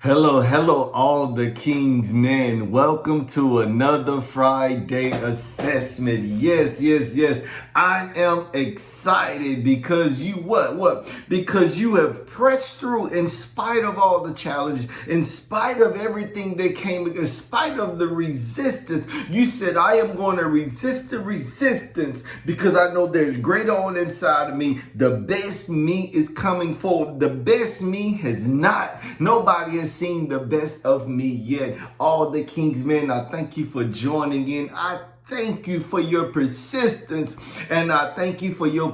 Hello, all the King's men. Welcome to another Friday assessment. Yes. I am excited because you what? Because you have pressed through in spite of all the challenges, in spite of everything that came, in spite of the resistance. You said, I am going to resist the resistance because I know there's greater on inside of me. The best me is coming forward. The best me has not. Nobody has seen the best of me yet. All the King's men, I thank you for joining in. I thank you for your persistence, and I thank you for your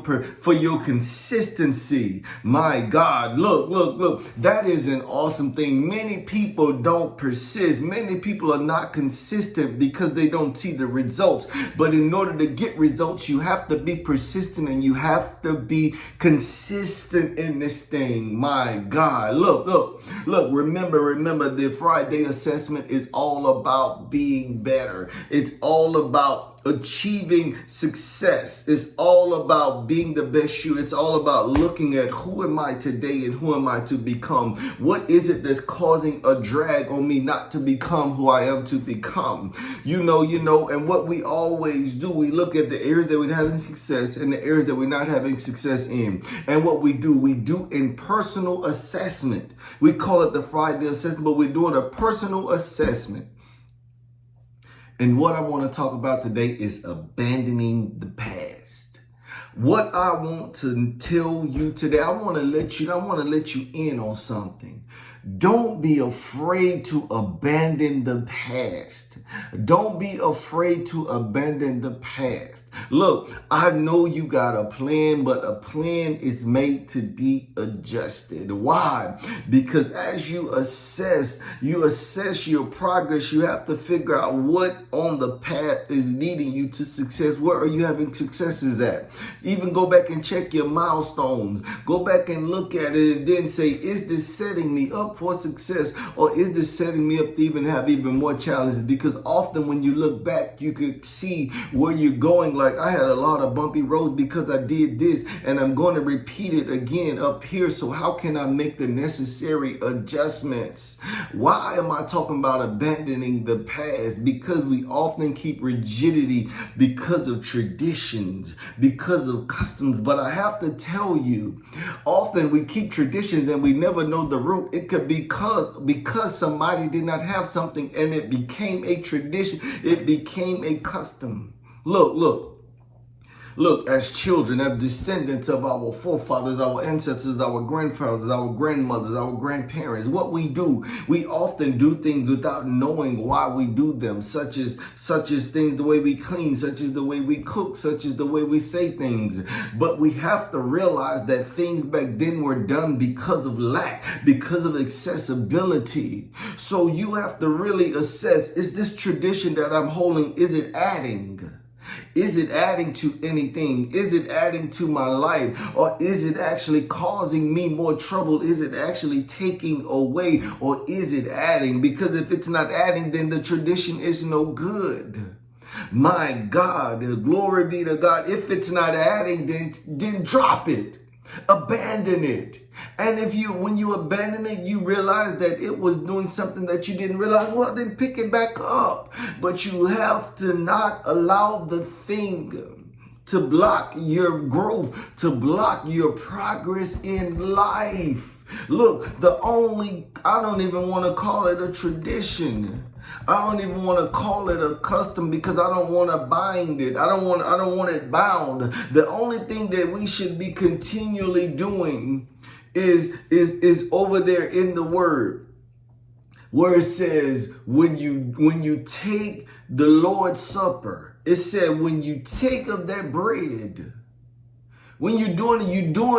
consistency. My God, look. That is an awesome thing. Many people don't persist. Many people are not consistent because they don't see the results. But in order to get results, you have to be persistent and you have to be consistent in this thing. My God, look. Remember, the Friday assessment is all about being better. It's all about achieving success. It's all about being the best you. It's all about looking at who am I today and who am I to become? What is it that's causing a drag on me not to become who I am to become? You know, and what we always do, we look at the areas that we're having success and the areas that we're not having success in. And what we do in personal assessment. We call it the Friday assessment, but we're doing a personal assessment. And what I want to talk about today is abandoning the past. What I want to tell you today, I want to let you in on something. Don't be afraid to abandon the past. Don't be afraid to abandon the past. Look, I know you got a plan, but a plan is made to be adjusted. Why? Because as you assess your progress, you have to figure out what on the path is leading you to success. Where are you having successes at? Even go back and check your milestones. Go back and look at it and then say, is this setting me up for success, or is this setting me up to even have even more challenges? Because often when you look back, you could see where you're going. Like, I had a lot of bumpy roads because I did this, and I'm going to repeat it again up here. So how can I make the necessary adjustments? Why am I talking about abandoning the past? Because we often keep rigidity because of traditions, because of customs. But I have to tell you, often we keep traditions and we never know the root. It could be because somebody did not have something and it became a tradition. It became a custom. Look, as children, as descendants of our forefathers, our ancestors, our grandfathers, our grandmothers, our grandparents, what we do, we often do things without knowing why we do them, such as things, the way we clean, such as the way we cook, such as the way we say things. But we have to realize that things back then were done because of lack, because of accessibility. So you have to really assess, is this tradition that I'm holding, is it adding? Is it adding to anything? Is it adding to my life? Or is it actually causing me more trouble? Is it actually taking away? Or is it adding? Because if it's not adding, then the tradition is no good. My God, glory be to God. If it's not adding, then drop it. Abandon it. And when you abandon it, you realize that it was doing something that you didn't realize, well, then pick it back up. But you have to not allow the thing to block your growth, to block your progress in life. Look, I don't even want to call it a tradition. I don't even want to call it a custom because I don't want to bind it. I don't want it bound. The only thing that we should be continually doing is over there in the word where it says when you take the Lord's Supper, it said when you take of that bread. When you're doing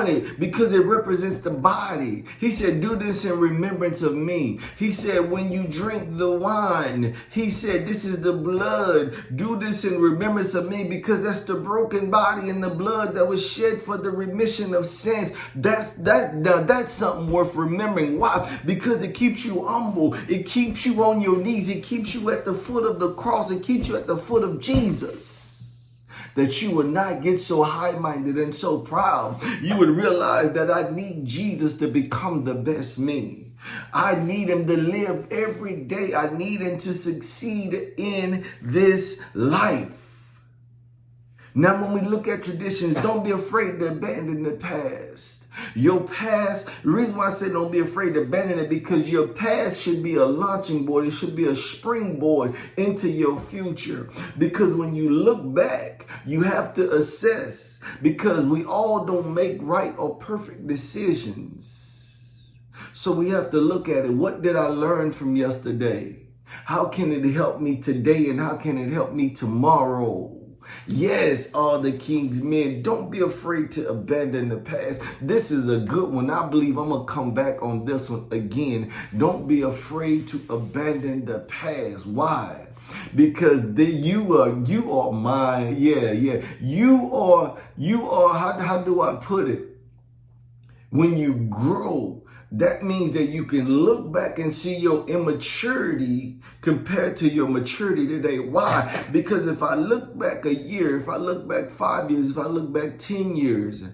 it because it represents the body. He said, do this in remembrance of me. He said, when you drink the wine, he said, this is the blood. Do this in remembrance of me because that's the broken body and the blood that was shed for the remission of sins. That's something worth remembering. Why? Because it keeps you humble. It keeps you on your knees. It keeps you at the foot of the cross. It keeps you at the foot of Jesus. That you would not get so high-minded and so proud. You would realize that I need Jesus to become the best me. I need him to live every day. I need him to succeed in this life. Now, when we look at traditions, don't be afraid to abandon the past. Your past, the reason why I say don't be afraid to abandon it, because your past should be a launching board. It should be a springboard into your future. Because when you look back, you have to assess, because we all don't make right or perfect decisions. So we have to look at it. What did I learn from yesterday? How can it help me today, and how can it help me tomorrow? Yes, all the King's men, don't be afraid to abandon the past. This is a good one. I believe I'm going to come back on this one again. Don't be afraid to abandon the past. Why? Because you are mine. Yeah. You are, how do I put it? When you grow, that means that you can look back and see your immaturity compared to your maturity today. Why? Because if I look back a year, if I look back 5 years, if I look back 10 years,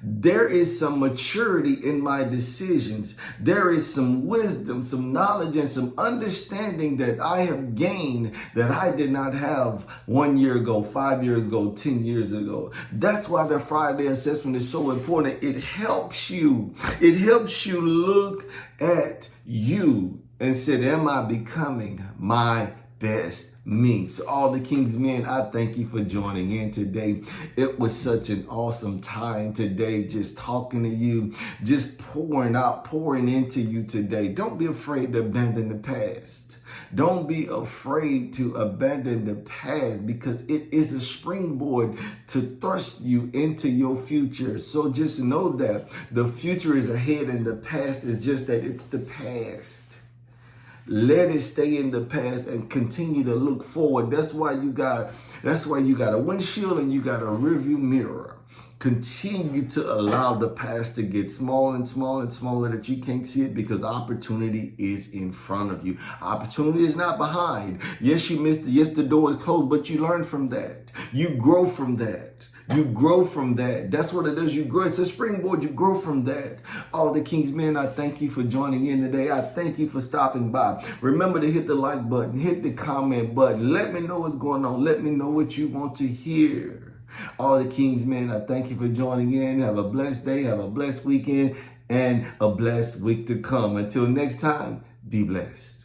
there is some maturity in my decisions. There is some wisdom, some knowledge, and some understanding that I have gained that I did not have 1 year ago, 5 years ago, 10 years ago. That's why the Friday assessment is so important. It helps you. It helps you look at you and say, am I becoming my best me? So all the King's men, I thank you for joining in today. It was such an awesome time today, just talking to you, just pouring into you today. Don't be afraid to abandon the past. Don't be afraid to abandon the past, because it is a springboard to thrust you into your future. So just know that the future is ahead and the past is just that, it's the past. Let it stay in the past and continue to look forward. That's why you got a windshield and you got a rearview mirror. Continue to allow the past to get smaller and smaller and smaller, that you can't see it, because opportunity is in front of you. Opportunity is not behind. Yes, you missed it. Yes, the door is closed, but you learn from that. You grow from that. You grow from that. That's what it is. You grow. It's a springboard. You grow from that. All the King's men, I thank you for joining in today. I thank you for stopping by. Remember to hit the like button, hit the comment button. Let me know what's going on. Let me know what you want to hear. All the King's men, I thank you for joining in. Have a blessed day. Have a blessed weekend and a blessed week to come. Until next time, be blessed.